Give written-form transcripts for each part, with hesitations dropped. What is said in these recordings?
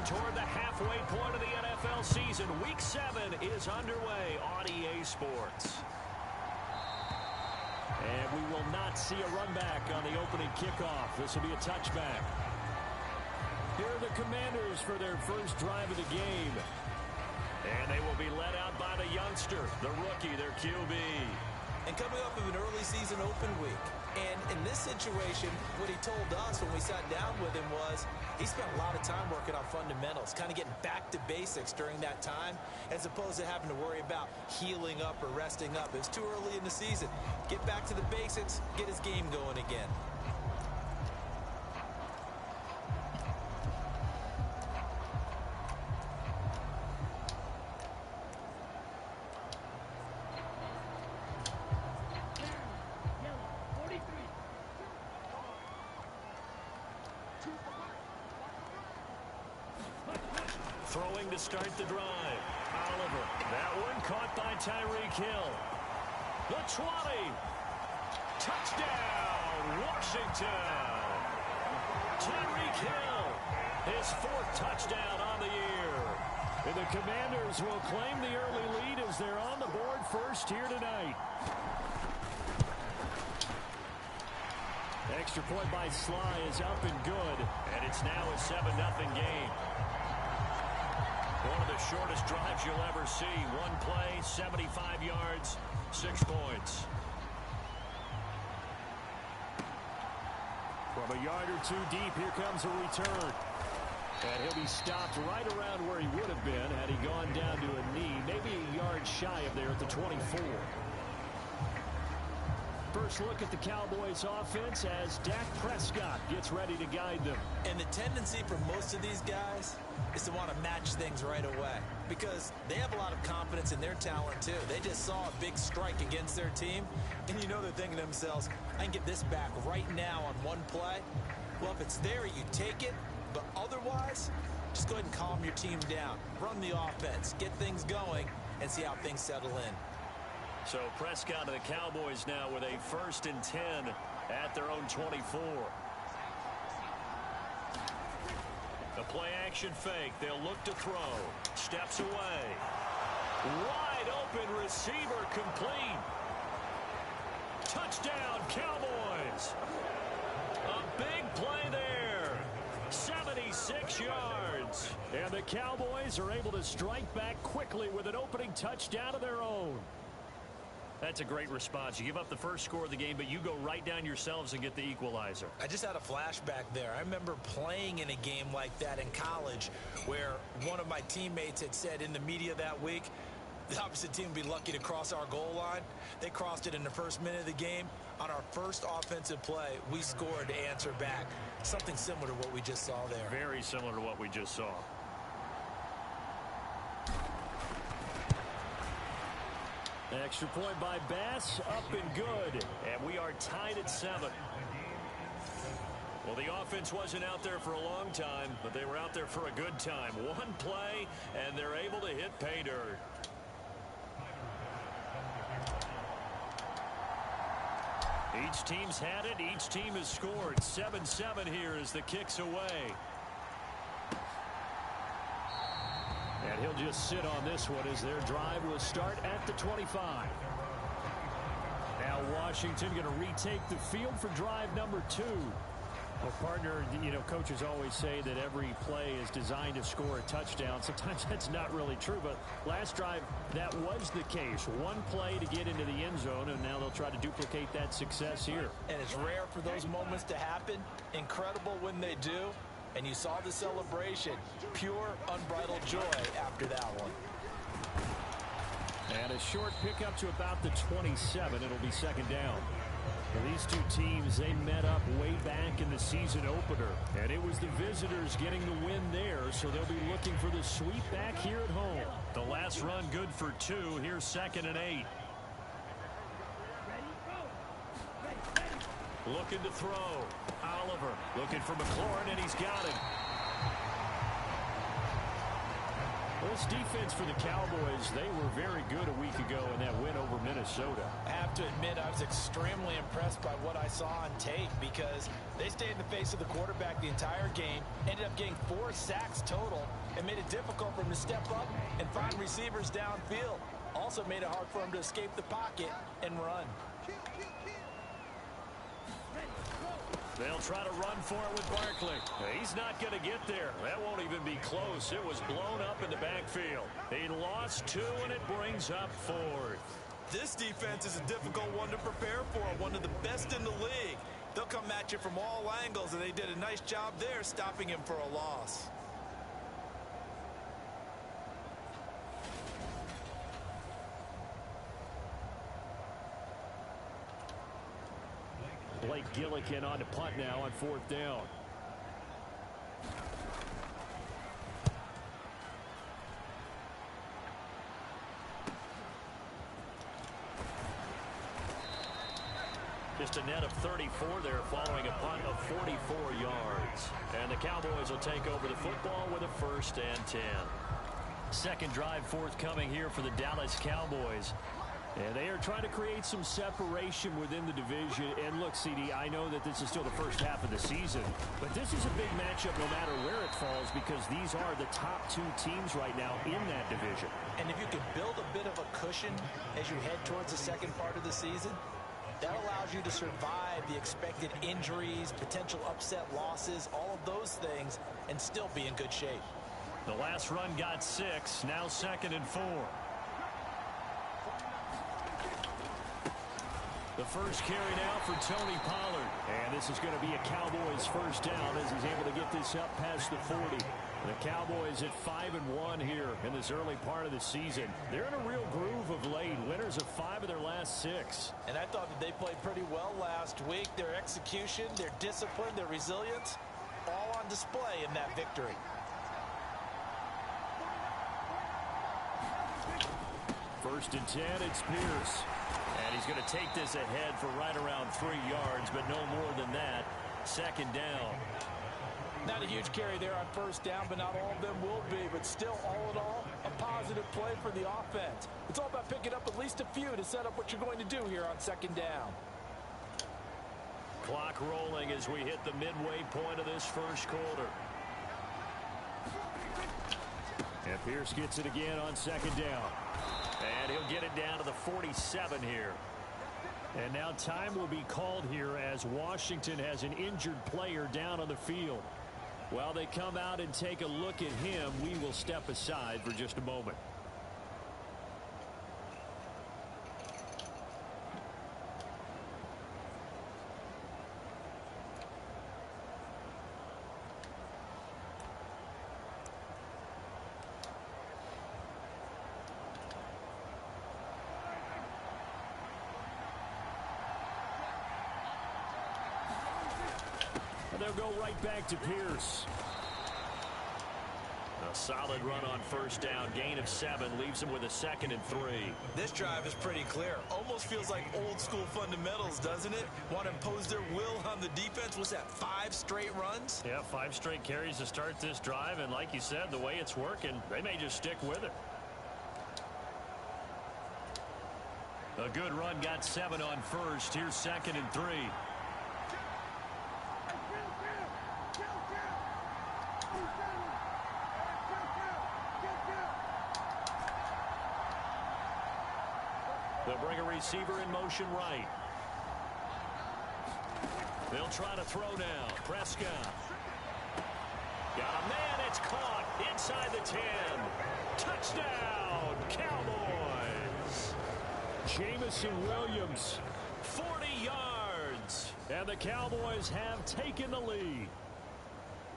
toward the halfway point of the NFL season. Week 7 is underway on EA Sports. And we will not see a run back on the opening kickoff. This will be a touchback. Here are the Commanders for their first drive of the game. And they will be led out by the youngster, the rookie, their QB. And coming off of an early season open week. And in this situation, what he told us when we sat down with him was he spent a lot of time working on fundamentals, kind of getting back to basics during that time, as opposed to having to worry about healing up or resting up. It's too early in the season. Get back to the basics, get his game going again. Throwing to start the drive. Oliver. That one caught by Tyreek Hill. The 20. Touchdown, Washington. Tyreek Hill. His 4th touchdown on the year. And the Commanders will claim the early lead as they're on the board first here tonight. Extra point by Sly is up and good. And it's now a 7-0 game. One of the shortest drives you'll ever see. One play, 75 yards, 6 points. From a yard or two deep, here comes a return. And he'll be stopped right around where he would have been had he gone down to a knee, maybe a yard shy of there at the 24. First look at the Cowboys offense as Dak Prescott gets ready to guide them. And the tendency for most of these guys is to want to match things right away because they have a lot of confidence in their talent too. They just saw a big strike against their team, and you know they're thinking to themselves, I can get this back right now on one play. Well, if it's there, you take it, but otherwise, just go ahead and calm your team down. Run the offense, get things going, and see how things settle in. So Prescott and the Cowboys now with a 1st and 10 at their own 24. The play-action fake. They'll look to throw. Steps away. Wide open receiver complete. Touchdown, Cowboys. A big play there. 76 yards. And the Cowboys are able to strike back quickly with an opening touchdown of their own. That's a great response. You give up the first score of the game, but you go right down yourselves and get the equalizer. I just had a flashback there. I remember playing in a game like that in college where one of my teammates had said in the media that week, the opposite team would be lucky to cross our goal line. They crossed it in the first minute of the game. On our first offensive play, we scored to answer back. Something similar to what we just saw there. Very similar to what we just saw. Extra point by Bass, up and good. And we are tied at 7. Well, the offense wasn't out there for a long time, but they were out there for a good time. One play, and they're able to hit pay dirt. Each team's had it. Each team has scored. 7-7 here as the kick's away. And he'll just sit on this one as their drive will start at the 25. Now Washington going to retake the field for drive number 2. Well, partner, you know, coaches always say that every play is designed to score a touchdown. Sometimes that's not really true, but last drive, that was the case. One play to get into the end zone, and now they'll try to duplicate that success here. And it's rare for those moments to happen. Incredible when they do. And you saw the celebration. Pure, unbridled joy after that one. And a short pickup to about the 27. It'll be 2nd down. Well, these two teams, they met up way back in the season opener. And it was the visitors getting the win there, so they'll be looking for the sweep back here at home. The last run good for 2. Here's 2nd and 8. Looking to throw. Oliver looking for McLaurin, and he's got it. Well, this defense for the Cowboys, they were very good a week ago in that win over Minnesota. I have to admit, I was extremely impressed by what I saw on tape because they stayed in the face of the quarterback the entire game, ended up getting 4 sacks total, and made it difficult for him to step up and find receivers downfield. Also made it hard for him to escape the pocket and run. They'll try to run for it with Barkley. He's not going to get there. That won't even be close. It was blown up in the backfield. He lost 2, and it brings up 4th. This defense is a difficult one to prepare for, one of the best in the league. They'll come at you from all angles, and they did a nice job there stopping him for a loss. Blake Gillikin on to punt now on 4th down. Just a net of 34 there following a punt of 44 yards. And the Cowboys will take over the football with a 1st and 10. Second drive forthcoming here for the Dallas Cowboys. And they are trying to create some separation within the division. And look, CD, I know that this is still the first half of the season, but this is a big matchup no matter where it falls because these are the top 2 teams right now in that division. And if you can build a bit of a cushion as you head towards the second part of the season, that allows you to survive the expected injuries, potential upset losses, all of those things, and still be in good shape. The last run got 6, now 2nd and 4. The first carry now for Tony Pollard. And this is going to be a Cowboys 1st down as he's able to get this up past the 40. The Cowboys at 5-1 here in this early part of the season. They're in a real groove of late. Winners of 5 of their last 6. And I thought that they played pretty well last week. Their execution, their discipline, their resilience, all on display in that victory. First and 10, it's Pierce. And he's going to take this ahead for right around 3 yards, but no more than that. 2nd down. Not a huge carry there on 1st down, but not all of them will be. But still, all in all, a positive play for the offense. It's all about picking up at least a few to set up what you're going to do here on 2nd down. Clock rolling as we hit the midway point of this first quarter. And Pierce gets it again on 2nd down. And he'll get it down to the 47 here. And now time will be called here as Washington has an injured player down on the field. While they come out and take a look at him, we will step aside for just a moment. They'll go right back to Pierce. A solid run on 1st down. Gain of 7 leaves him with a 2nd and 3. This drive is pretty clear. Almost feels like old school fundamentals, doesn't it? Want to impose their will on the defense. Was that 5 straight runs? Yeah, 5 straight carries to start this drive. And like you said, the way it's working, they may just stick with it. A good run got 7 on 1st. Here's 2nd and 3. They'll bring a receiver in motion right. They'll try to throw now. Prescott. Got a man. It's caught inside the 10. Touchdown, Cowboys. Jamison Williams, 40 yards. And the Cowboys have taken the lead.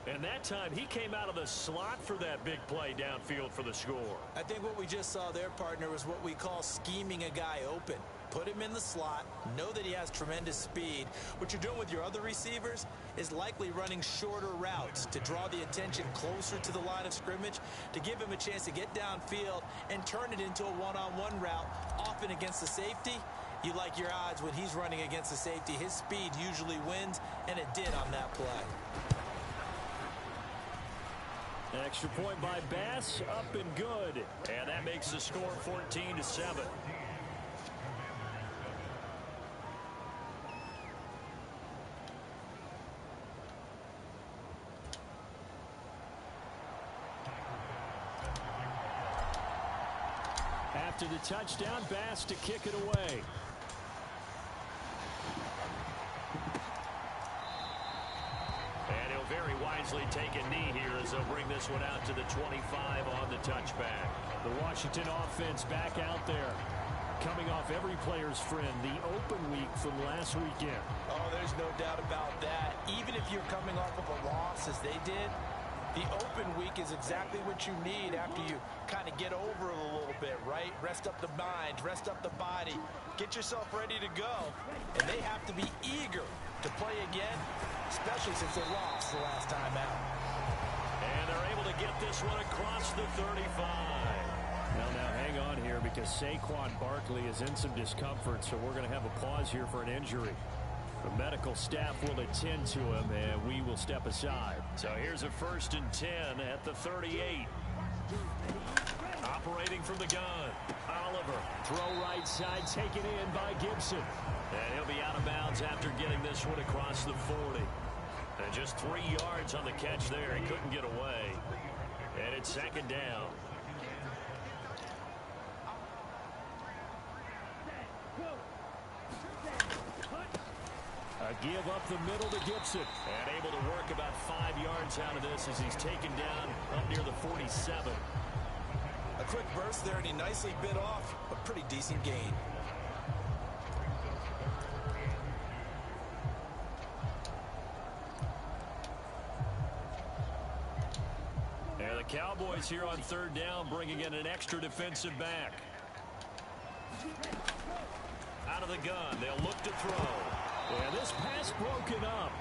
And that time, he came out of the slot for that big play downfield for the score. I think what we just saw there, partner, was what we call scheming a guy open. Put him in the slot, know that he has tremendous speed. What you're doing with your other receivers is likely running shorter routes to draw the attention closer to the line of scrimmage, to give him a chance to get downfield and turn it into a one-on-one route, often against the safety. You like your odds when he's running against the safety. His speed usually wins, and it did on that play. Extra point by Bass, up and good. And that makes the score 14-7. After the touchdown, Bass to kick it away. And he'll very wisely take a knee here as they'll bring this one out to the 25 on the touchback. The Washington offense back out there. Coming off every player's friend, the open week from last weekend. Oh, there's no doubt about that. Even if you're coming off of a loss as they did, the open week is exactly what you need after you kind of get over it a little bit, right? Rest up the mind, rest up the body, get yourself ready to go. And they have to be eager to play again, especially since they lost the last time out. And they're able to get this one across the 35. Now hang on here because Saquon Barkley is in some discomfort, so we're going to have a pause here for an injury. The medical staff will attend to him, and we will step aside. So here's a 1st and 10 at the 38. Operating from the gun. Oliver. Throw right side, taken in by Gibson. And he'll be out of bounds after getting this one across the 40. And just 3 yards on the catch there. He couldn't get away. And it's 2nd down. A give up the middle to Gibson. And able to work about 5 yards out of this as he's taken down up near the 47. A quick burst there, and he nicely bit off a pretty decent gain. And the Cowboys here on 3rd down, bringing in an extra defensive back. Out of the gun, they'll look to throw. And this pass broken up.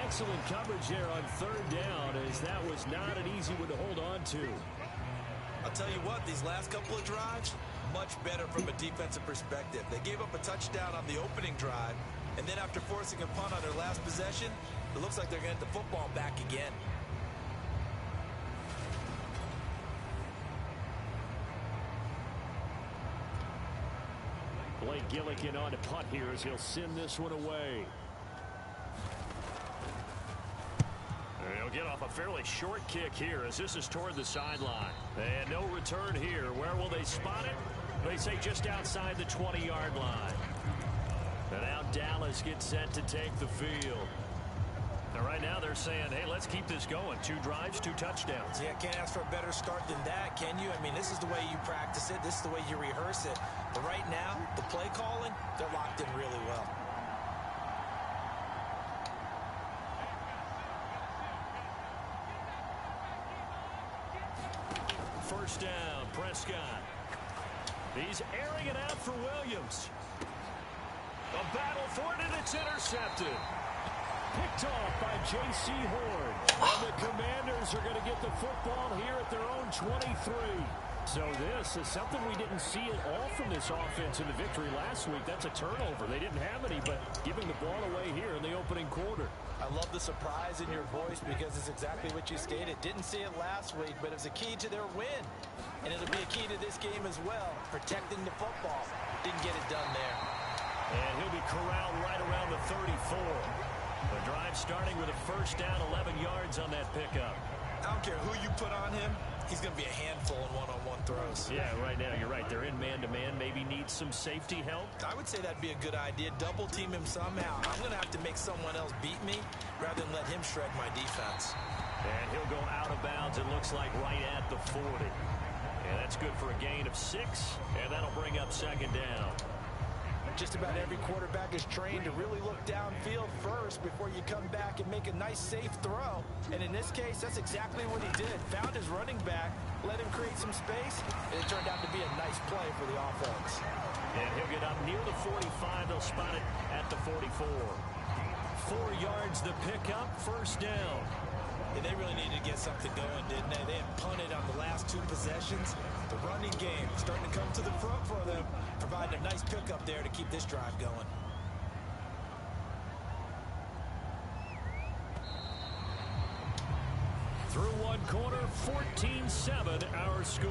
Excellent coverage there on 3rd down, as that was not an easy one to hold on to. I'll tell you what, these last couple of drives, much better from a defensive perspective. They gave up a touchdown on the opening drive, and then after forcing a punt on their last possession, it looks like they're going to get the football back again. Blake Gillikin on to punt here as he'll send this one away. He'll get off a fairly short kick here as this is toward the sideline. And no return here. Where will they spot it? They say just outside the 20-yard line. And now Dallas gets set to take the field. Now right now they're saying, hey, let's keep this going. 2 drives, 2 touchdowns. Yeah, can't ask for a better start than that, can you? I mean, this is the way you practice it. This is the way you rehearse it. But right now, the play calling, they're locked in really well. First down, Prescott. He's airing it out for Williams. A battle for it, and it's intercepted. Picked off by J.C. Horn. And the Commanders are going to get the football here at their own 23. So this is something we didn't see at all from this offense in the victory last week. That's a turnover. They didn't have any, but giving the ball away here in the opening quarter. I love the surprise in your voice because it's exactly what you stated. Didn't see it last week, but it was a key to their win. And it'll be a key to this game as well, protecting the football. Didn't get it done there. And he'll be corralled right around the 34. The drive starting with a first down, 11 yards on that pickup. I don't care who you put on him. He's going to be a handful in one-on-one throws. Yeah, right now, you're right. They're in man-to-man. Maybe needs some safety help. I would say that'd be a good idea. Double team him somehow. I'm going to have to make someone else beat me rather than let him shred my defense. And he'll go out of bounds, it looks like, right at the 40. And that's good for a gain of 6, and that'll bring up 2nd down. Just about every quarterback is trained to really look downfield first before you come back and make a nice, safe throw. And in this case, that's exactly what he did. Found his running back, let him create some space, and it turned out to be a nice play for the offense. And he'll get up near the 45. They'll spot it at the 44. 4 yards the pickup, first down. And they really needed to get something going, didn't they? They had punted on the last 2 possessions. The running game starting to come to the front for them, providing a nice pickup there to keep this drive going. Through 1 one quarter, 14-7 our score.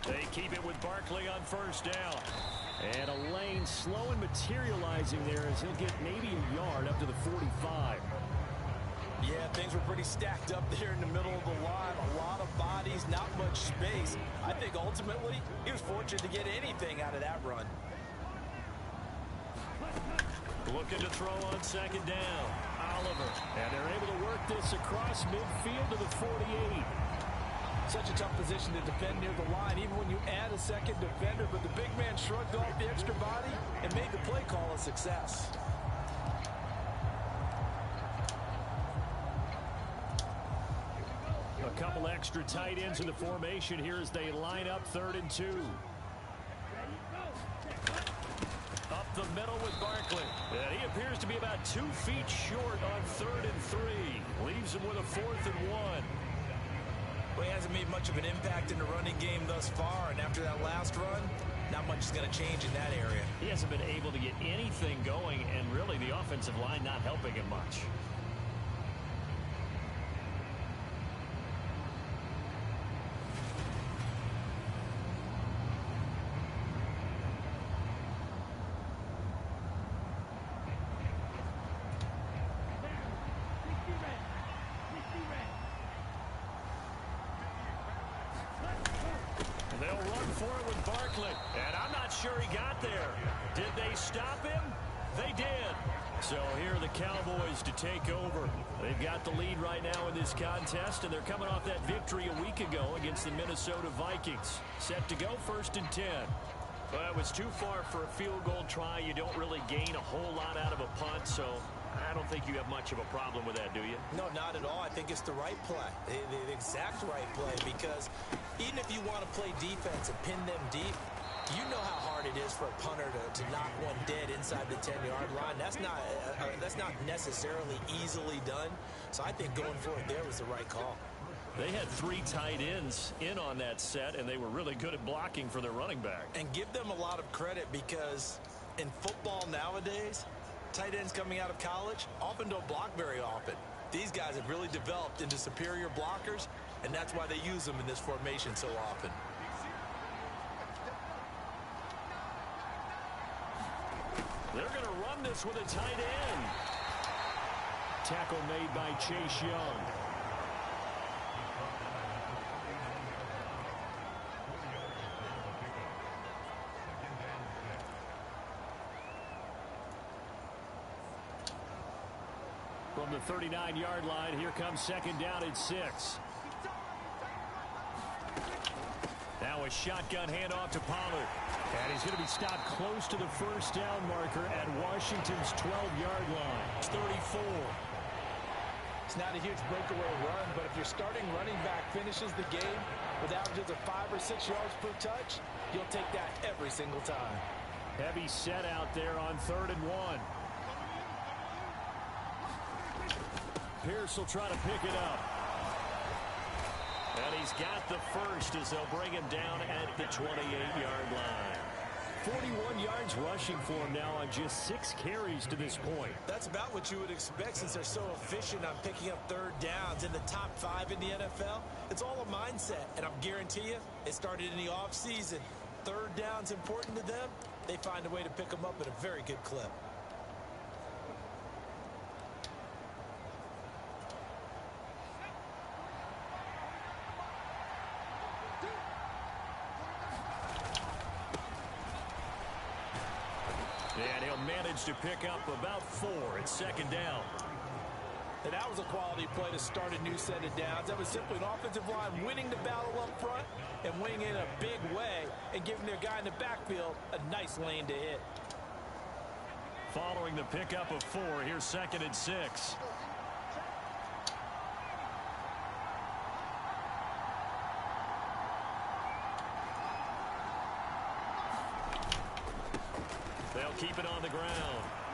They keep it with Barkley on first down. And a lane slow and materializing there as he'll get maybe a yard up to the 45. Yeah, things were pretty stacked up there in the middle of the line. A lot of bodies, not much space. I think ultimately he was fortunate to get anything out of that run. Looking to throw on second down. Oliver. And they're able to work this across midfield to the 48. Such a tough position to defend near the line, even when you add a second defender. But the big man shrugged off the extra body and made the play call a success. A couple extra tight ends in the formation here as they line up 3rd and 2. Up the middle with Barkley. And he appears to be about 2 feet short on 3rd and 3. Leaves him with a 4th and 1. Well, he hasn't made much of an impact in the running game thus far, and after that last run, not much is going to change in that area. He hasn't been able to get anything going, and really the offensive line not helping him much. They'll run for it with Barkley. And I'm not sure he got there. Did they stop him? They did. So here are the Cowboys to take over. They've got the lead right now in this contest, and they're coming off that victory a week ago against the Minnesota Vikings. Set to go 1st and 10. Well, it was too far for a field goal try. You don't really gain a whole lot out of a punt, so I don't think you have much of a problem with that, do you? No, not at all. I think it's the right play, the exact right play, because even if you want to play defense and pin them deep, you know how hard it is for a punter to knock one dead inside the 10-yard line. That's not necessarily easily done. So I think going for it there was the right call. They had 3 tight ends in on that set, and they were really good at blocking for their running back. And give them a lot of credit, because in football nowadays, tight ends coming out of college often don't block very often. These guys have really developed into superior blockers, and that's why they use them in this formation so often. They're going to run this with a tight end. Tackle made by Chase Young. From the 39-yard line, here comes second down and 6. Now a shotgun handoff to Pollard. And he's going to be stopped close to the first down marker at Washington's 12-yard line. It's 34. It's not a huge breakaway run, but if your starting running back finishes the game with averages of 5 or 6 yards per touch, you'll take that every single time. Heavy set out there on 3rd and 1. Pierce will try to pick it up. And he's got the first as they'll bring him down at the 28-yard line. 41 yards rushing for him now on just 6 carries to this point. That's about what you would expect since they're so efficient on picking up 3rd downs in the top 5 in the NFL. It's all a mindset, and I guarantee you it started in the offseason. 3rd down's important to them. They find a way to pick them up at a very good clip. And he'll manage to pick up about 4 at second down. And that was a quality play to start a new set of downs. That was simply an offensive line winning the battle up front and winning in a big way and giving their guy in the backfield a nice lane to hit. Following the pickup of 4, here's 2nd and 6. They'll keep it on the ground.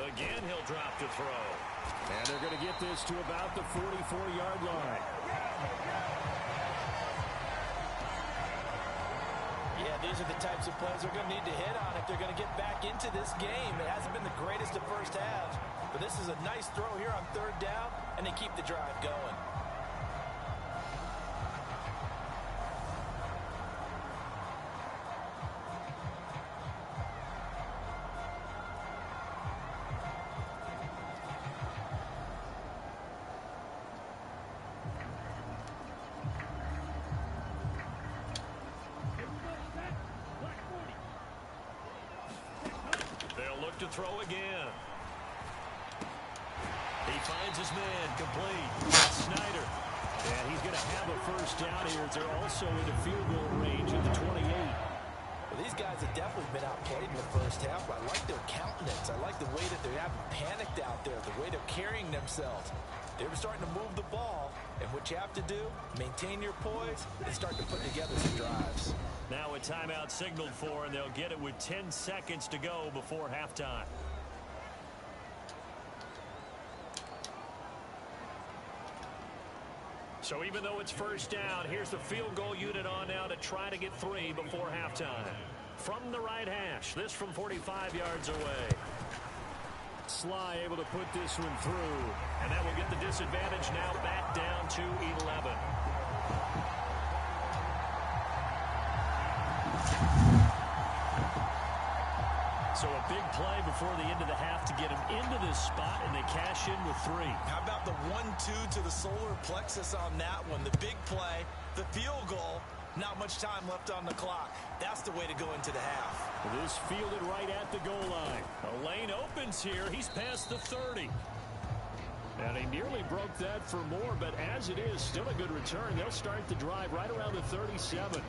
Again, he'll drop to throw. And they're going to get this to about the 44-yard line. Yeah, these are the types of plays they're going to need to hit on if they're going to get back into this game. It hasn't been the greatest of first halves, but this is a nice throw here on third down, and they keep the drive going. To throw again. He finds his man complete. Snyder. And he's going to have a first down here as they're also into field goal range at the 28. Well, these guys have definitely been outplayed in the first half. I like their countenance. I like the way that they haven't panicked out there, the way they're carrying themselves. They're starting to move the ball, and what you have to do, maintain your poise and start to put together some drives. Now a timeout signaled for, and they'll get it with 10 seconds to go before halftime. So even though it's first down, here's the field goal unit on now to try to get 3 before halftime. From the right hash, this from 45 yards away. Sly able to put this one through, and that will get the disadvantage now back down to 11. So a big play before the end of the half to get him into this spot, and they cash in with 3. How about the 1-2 to the solar plexus on that one? The big play, the field goal, not much time left on the clock. That's the way to go into the half. This fielded right at the goal line. A lane opens here. He's past the 30. And he nearly broke that for more, but as it is, still a good return. They'll start the drive right around the 37.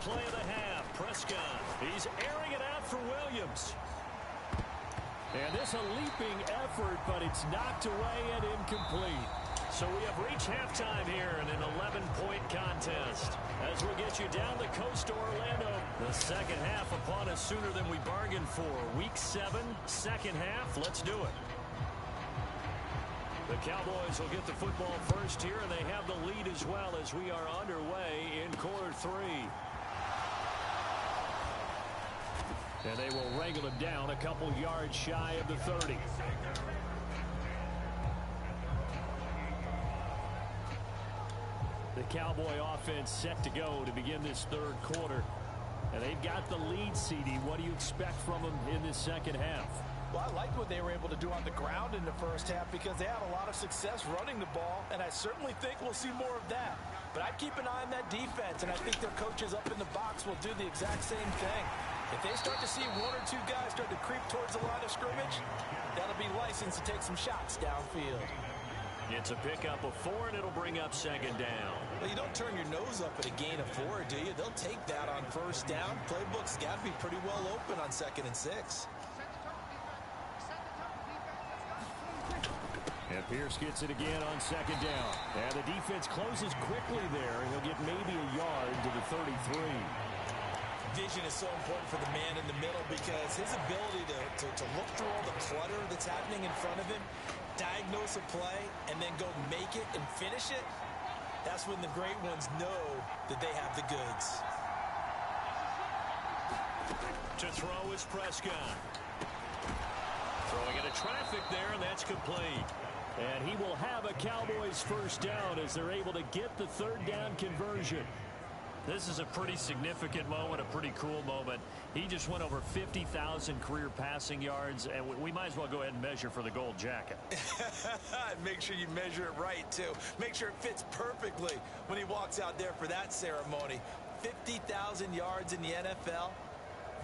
Play of the half. Prescott. He's airing it out for Williams. And this a leaping effort, but it's knocked away and incomplete. So we have reached halftime here in an 11-point contest. As we get you down the coast to Orlando, the second half upon us sooner than we bargained for. Week 7, second half. Let's do it. The Cowboys will get the football first here, and they have the lead as well as we are underway in quarter 3. And they will wrangle him down a couple yards shy of the 30. The Cowboy offense set to go to begin this third quarter. And they've got the lead, CD. What do you expect from them in this second half? Well, I liked what they were able to do on the ground in the first half because they had a lot of success running the ball, and I certainly think we'll see more of that. But I'd keep an eye on that defense, and I think their coaches up in the box will do the exact same thing. If they start to see 1 or 2 guys start to creep towards the line of scrimmage, that'll be license to take some shots downfield. It's a pickup of 4, and it'll bring up second down. Well, you don't turn your nose up at a gain of 4, do you? They'll take that on first down. Playbook's got to be pretty well open on 2nd and 6. And Pierce gets it again on second down. And the defense closes quickly there, and he'll get maybe a yard to the 33. Vision is so important for the man in the middle because his ability to look through all the clutter that's happening in front of him, diagnose a play, and then go make it and finish it, that's when the great ones know that they have the goods. To throw is Prescott. Throwing into traffic there, and that's complete. And he will have a Cowboys first down as they're able to get the third down conversion. This is a pretty significant moment, a pretty cool moment. He just went over 50,000 career passing yards, and we might as well go ahead and measure for the gold jacket. Make sure you measure it right, too. Make sure it fits perfectly when he walks out there for that ceremony. 50,000 yards in the NFL.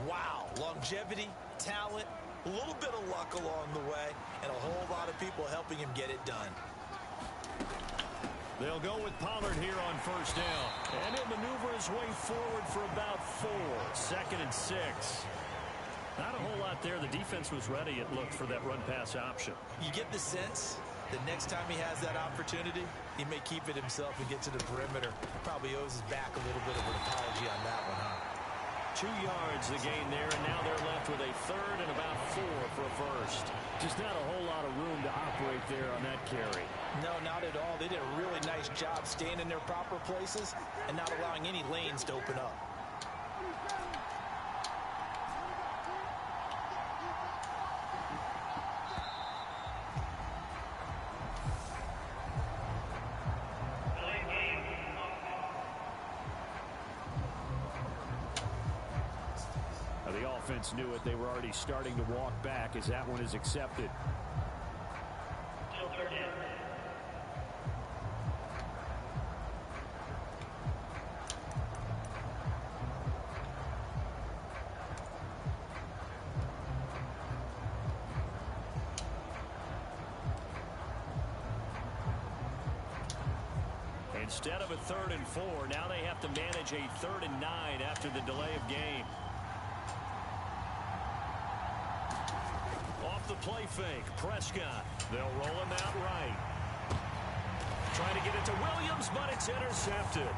Wow. Longevity, talent, a little bit of luck along the way, and a whole lot of people helping him get it done. They'll go with Pollard here on first down. And he'll maneuver his way forward for about 4. 2nd and 6. Not a whole lot there. The defense was ready, it looked, for that run-pass option. You get the sense that next time he has that opportunity, he may keep it himself and get to the perimeter. Probably owes his back a little bit of an apology on that one, huh? 2 yards the gain there, and now they're left with a 3rd and about 4 for a first. Just not a whole lot of room to operate there on that carry. No, not at all. They did a really nice job staying in their proper places and not allowing any lanes to open up. The offense knew it. They were already starting to walk back as that one is accepted. Instead of a 3rd and 4, now they have to manage a 3rd and 9 after the delay of game. Off the play fake, Prescott. They'll roll him out right. Trying to get it to Williams, but it's intercepted.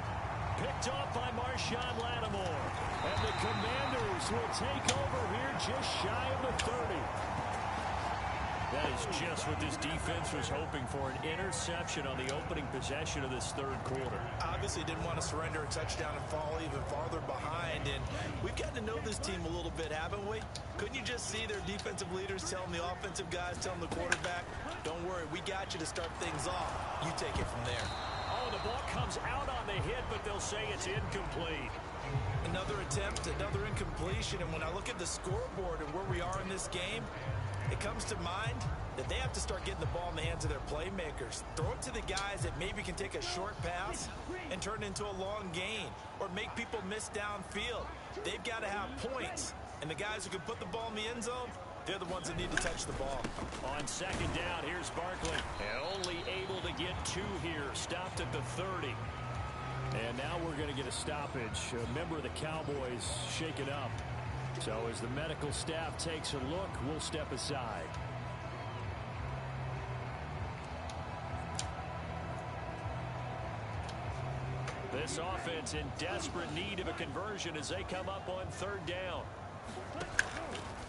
Picked off by Marshawn Lattimore. And the Commanders will take over here just shy of the 30. That is just what this defense was hoping for, an interception on the opening possession of this 3rd quarter. Obviously didn't want to surrender a touchdown and fall even farther behind, and we've gotten to know this team a little bit, haven't we? Couldn't you just see their defensive leaders telling the offensive guys, telling the quarterback, don't worry, we got you to start things off. You take it from there. Oh, the ball comes out on the hit, but they'll say it's incomplete. Another attempt, another incompletion, and when I look at the scoreboard and where we are in this game, it comes to mind that they have to start getting the ball in the hands of their playmakers. Throw it to the guys that maybe can take a short pass and turn it into a long gain or make people miss downfield. They've got to have points, and the guys who can put the ball in the end zone, they're the ones that need to touch the ball. On 2nd down, here's Barkley. And only able to get 2 here. Stopped at the 30. And now we're going to get a stoppage. A member of the Cowboys shaken up. So as the medical staff takes a look, we'll step aside. This offense in desperate need of a conversion as they come up on 3rd down.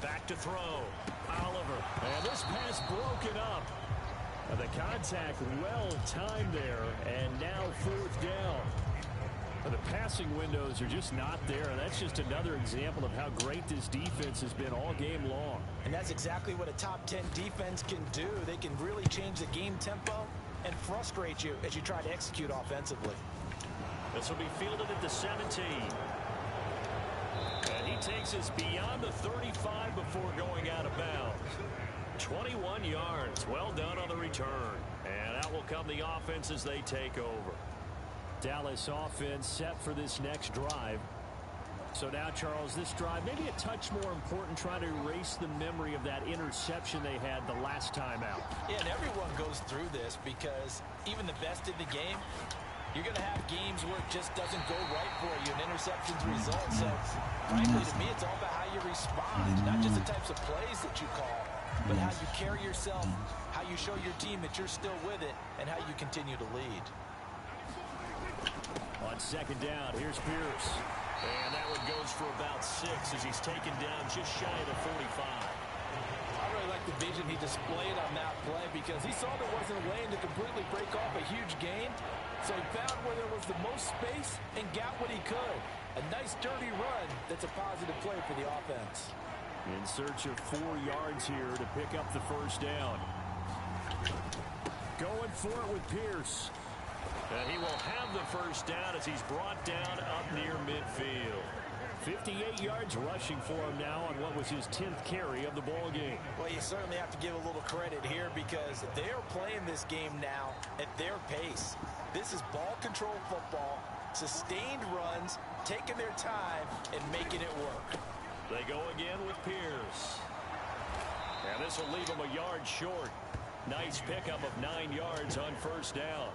Back to throw. Oliver. And this pass broken up. The contact well timed there. And now 4th down. The passing windows are just not there, and that's just another example of how great this defense has been all game long. And that's exactly what a top 10 defense can do. They can really change the game tempo and frustrate you as you try to execute offensively. This will be fielded at the 17. And he takes us beyond the 35 before going out of bounds. 21 yards. Well done on the return. And out will come the offense as they take over. Dallas offense set for this next drive. So now, Charles, this drive maybe a touch more important, trying to erase the memory of that interception they had the last time out. Yeah, and everyone goes through this because even the best in the game, you're going to have games where it just doesn't go right for you, and interceptions result. So, frankly, to me, it's all about how you respond, not just the types of plays that you call, but how you carry yourself, how you show your team that you're still with it, and how you continue to lead. On 2nd down, here's Pierce. And that one goes for about 6 as he's taken down just shy of the 45. I really like the vision he displayed on that play because he saw there wasn't a lane to completely break off a huge gain. So he found where there was the most space and got what he could. A nice dirty run that's a positive play for the offense. In search of 4 yards here to pick up the 1st down. Going for it with Pierce. And he will have the 1st down as he's brought down up near midfield. 58 yards rushing for him now on what was his 10th carry of the ball game. Well, you certainly have to give a little credit here because they're playing this game now at their pace. This is ball control football, sustained runs, taking their time, and making it work. They go again with Pierce. And this will leave him a yard short. Nice pickup of 9 yards on 1st down.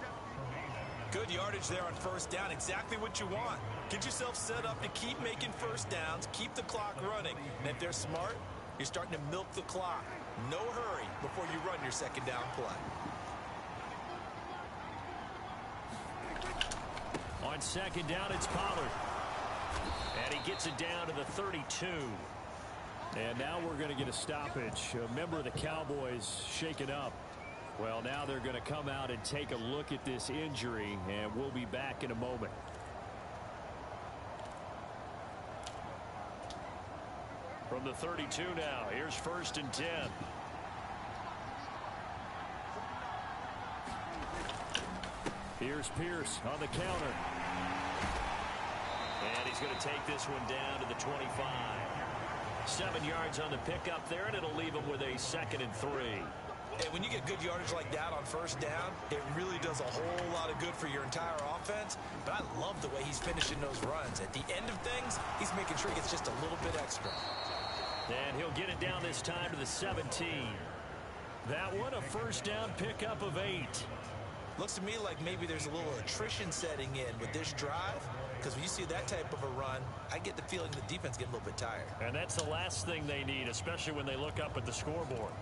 Good yardage there on first down. Exactly what you want. Get yourself set up to keep making first downs, keep the clock running. And if they're smart, you're starting to milk the clock. No hurry before you run your second down play. On second down, it's Pollard. And he gets it down to the 32. And now we're going to get a stoppage. A member of the Cowboys shaken up. Well, now they're going to come out and take a look at this injury, and we'll be back in a moment. From the 32 now, here's 1st and 10. Here's Pierce on the counter. And he's going to take this one down to the 25. 7 yards on the pickup there, and it'll leave him with a 2nd and 3. And when you get good yardage like that on first down, it really does a whole lot of good for your entire offense. But I love the way he's finishing those runs. At the end of things, he's making sure he gets just a little bit extra. And he'll get it down this time to the 17. That one, a first down pickup of 8. Looks to me like maybe there's a little attrition setting in with this drive. Because when you see that type of a run, I get the feeling the defense getting a little bit tired. And that's the last thing they need, especially when they look up at the scoreboard.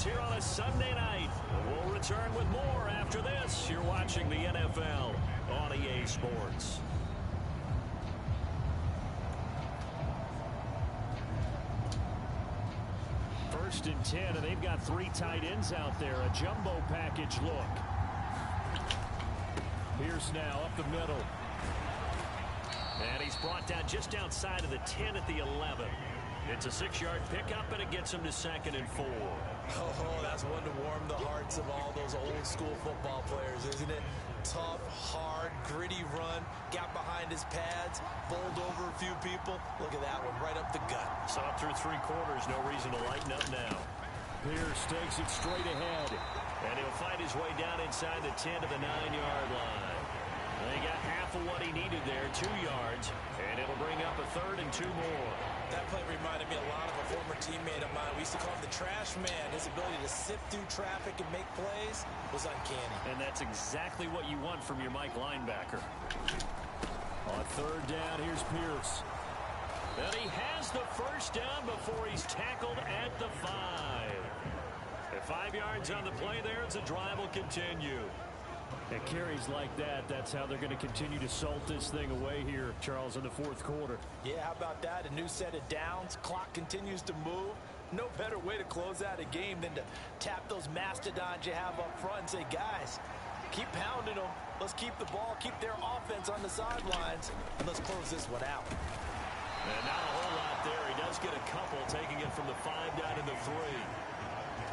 Here on a Sunday night. We'll return with more after this. You're watching the NFL on EA Sports. First and 10, and they've got 3 tight ends out there. A jumbo package look. Pierce now up the middle. And he's brought down just outside of the 10 at the 11. It's a 6-yard pickup, and it gets him to 2nd and 4. Oh, that's one to warm the hearts of all those old school football players, isn't it? Tough, hard, gritty run, got behind his pads, bowled over a few people. Look at that one, right up the gut. Saw it through 3 quarters, no reason to lighten up now. Pierce takes it straight ahead, and he'll find his way down inside the 10 to the 9-yard line. They got half of what he needed there, 2 yards, and it'll bring up a 3rd and 2 more. That play reminded me a lot of a former teammate of mine. We used to call him the trash man. His ability to sift through traffic and make plays was uncanny. And that's exactly what you want from your Mike linebacker. On 3rd down, here's Pierce. And he has the first down before he's tackled at the 5. At 5 yards on the play there, as the drive will continue. And carries like that, that's how they're going to continue to salt this thing away here, Charles, in the 4th quarter. Yeah, how about that? A new set of downs. Clock continues to move. No better way to close out a game than to tap those mastodons you have up front and say, guys, keep pounding them. Let's keep the ball, keep their offense on the sidelines, and let's close this one out. And not a whole lot there. He does get a couple, taking it from the 5 down to the 3.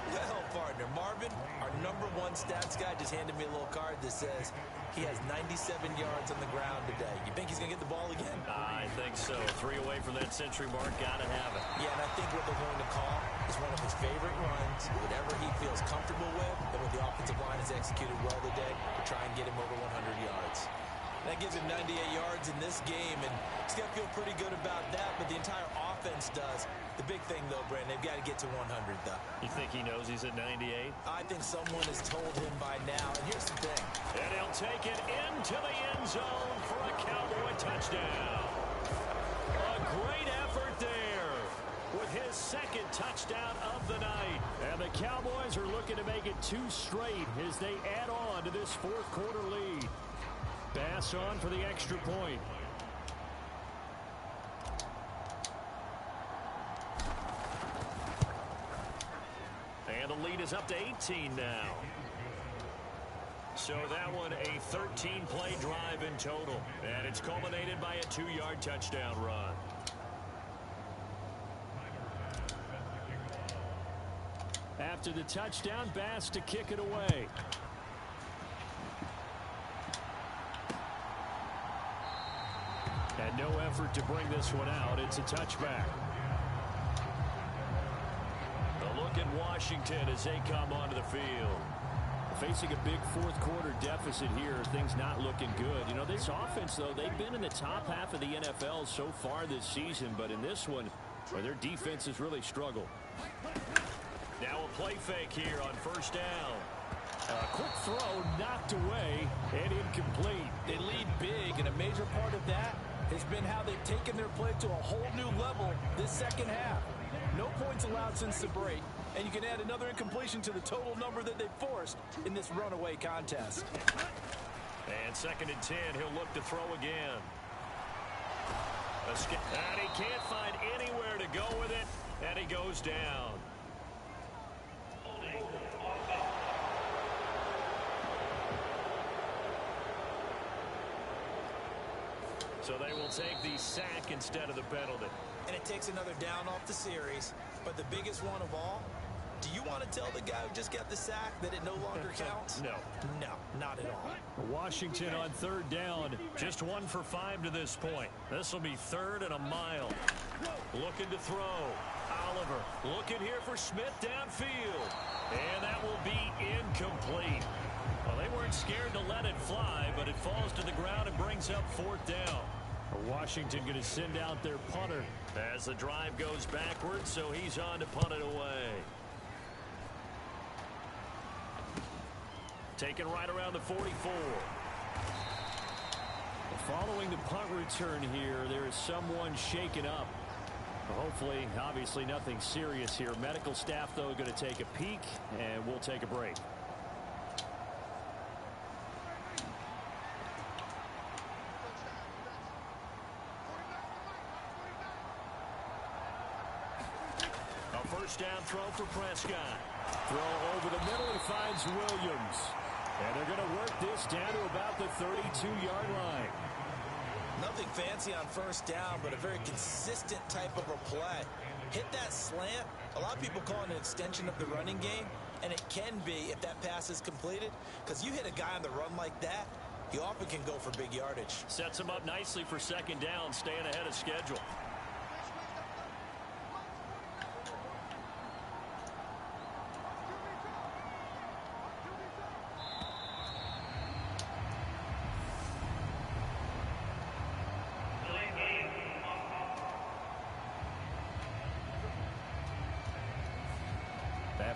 Well, partner, Marvin, our #1 stats guy just handed me a little card that says he has 97 yards on the ground today. You think he's going to get the ball again? I think so. 3 away from that century mark. Got to have it. Yeah, and I think what they're going to call is one of his favorite runs, whatever he feels comfortable with, and what the offensive line has executed well today to try and get him over 100 yards. That gives him 98 yards in this game, and he's got to feel pretty good about that, but the entire offense does. The big thing, though, Brandon, they've got to get to 100, though. You think he knows he's at 98? I think someone has told him by now, and here's the thing. And he'll take it into the end zone for a Cowboy touchdown. A great effort there with his 2nd touchdown of the night. And the Cowboys are looking to make it 2 straight as they add on to this 4th quarter lead. Pass on for the extra point. And the lead is up to 18 now. So that one a 13-play drive in total. And it's culminated by a 2-yard touchdown run. After the touchdown, Bass to kick it away. And no effort to bring this one out. It's a touchback. A look at Washington as they come onto the field. Facing a big fourth-quarter deficit here, things not looking good. You know, this offense, though, they've been in the top half of the NFL so far this season, but in this one, their defense has really struggled. Now a play fake here on first down. A quick throw knocked away and incomplete. They lead big, and a major part of that has been how they've taken their play to a whole new level this second half. No points allowed since the break, and you can add another incompletion to the total number that they've forced in this runaway contest. And 2nd and 10, he'll look to throw again. And he can't find anywhere to go with it, and he goes down. So they will take the sack instead of the penalty. And it takes another down off the series. But the biggest one of all, do you want to tell the guy who just got the sack that it no longer counts? No. No, not at all. Washington on 3rd down. Just 1 for 5 to this point. This will be 3rd and a mile. Looking to throw. Oliver looking here for Smith downfield. And that will be incomplete. Well, they weren't scared to let it fly, but it falls to the ground and brings up 4th down. Washington going to send out their punter as the drive goes backwards, so he's on to punt it away. Taken right around the 44. Following the punt return here, there is someone shaken up. Hopefully, obviously nothing serious here. Medical staff, though, going to take a peek, and we'll take a break. First down throw for Prescott. Throw over the middle. He finds Williams. And they're going to work this down to about the 32-yard line. Nothing fancy on first down, but a very consistent type of a play. Hit that slant. A lot of people call it an extension of the running game, and it can be if that pass is completed, because you hit a guy on the run like that, he often can go for big yardage. Sets him up nicely for 2nd down, staying ahead of schedule.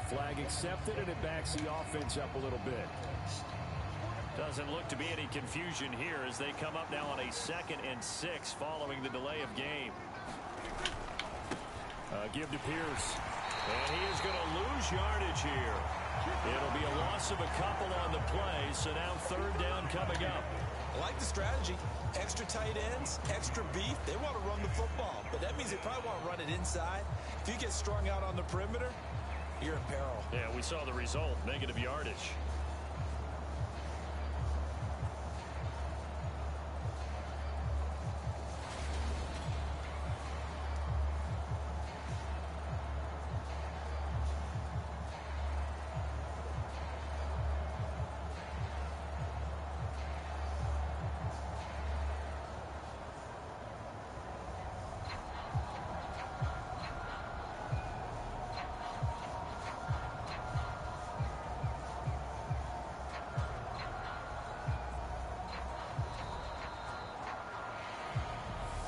Flag accepted, and it backs the offense up a little bit. Doesn't look to be any confusion here as they come up now on a 2nd and 6 following the delay of game. Give to Pierce. And he is going to lose yardage here. It'll be a loss of a couple on the play, so now 3rd down coming up. I like the strategy. Extra tight ends, extra beef. They want to run the football, but that means they probably want to run it inside. If you get strung out on the perimeter, you're in peril. Yeah, we saw the result, negative yardage.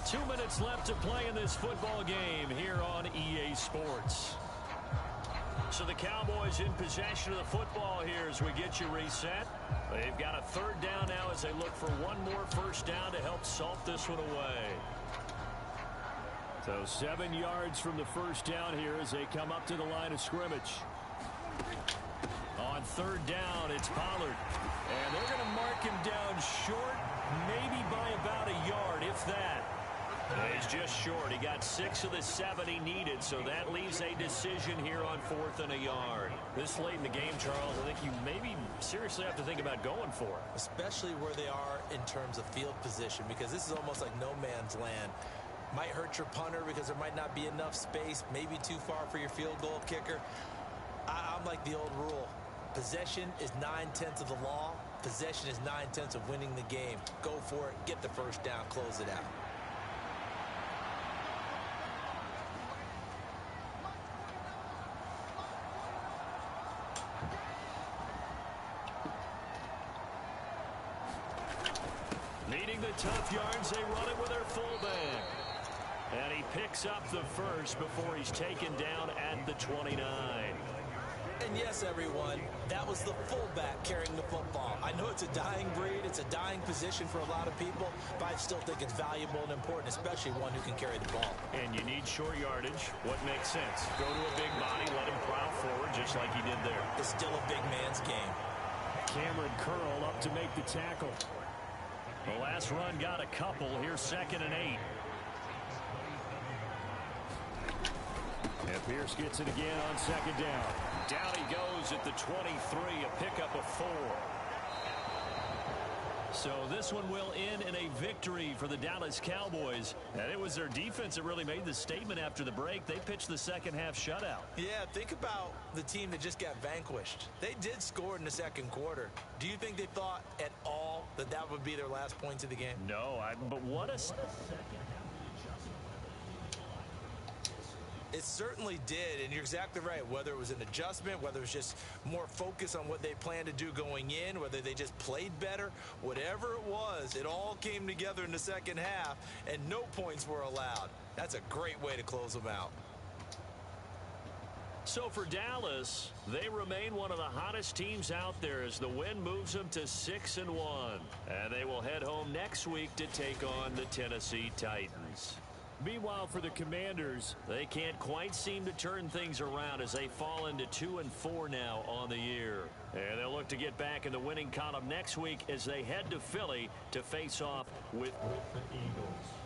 Two minutes left to play in this football game here on EA Sports. So the Cowboys in possession of the football here as we get you reset. They've got a 3rd down now as they look for one more first down to help salt this one away. So 7 yards from the first down here as they come up to the line of scrimmage. On 3rd down, it's Pollard. And they're going to mark him down short, maybe by about a yard, if that. He's just short. He got 6 of the 7 he needed, so that leaves a decision here on 4th and a yard. This late in the game, Charles, I think you maybe seriously have to think about going for it. Especially where they are in terms of field position, because this is almost like no man's land. Might hurt your punter because there might not be enough space, maybe too far for your field goal kicker. I'm like the old rule. Possession is 9/10 of the law. Possession is 9/10 of winning the game. Go for it, get the first down, close it out. 1.5 yards. They run it with their fullback. And he picks up the first before he's taken down at the 29. And yes, everyone, that was the fullback carrying the football. I know it's a dying breed, it's a dying position for a lot of people, but I still think it's valuable and important, especially one who can carry the ball. And you need short yardage. What makes sense? Go to a big body, let him plow forward just like he did there. It's still a big man's game. Cameron Curl up to make the tackle. The last run got a couple. Here's 2nd and 8. And Pierce gets it again on 2nd down. Down he goes at the 23, a pickup of 4. So this one will end in a victory for the Dallas Cowboys. And it was their defense that really made the statement after the break. They pitched the second half shutout. Yeah, think about the team that just got vanquished. They did score in the second quarter. Do you think they thought at all that that would be their last points of the game? No, but what a... It certainly did, and you're exactly right. Whether it was an adjustment, whether it was just more focus on what they planned to do going in, whether they just played better, whatever it was, it all came together in the second half, and no points were allowed. That's a great way to close them out. So for Dallas, they remain one of the hottest teams out there as the win moves them to 6-1. And they will head home next week to take on the Tennessee Titans. Meanwhile, for the Commanders, they can't quite seem to turn things around as they fall into 2-4 now on the year. And they'll look to get back in the winning column next week as they head to Philly to face off with the Eagles.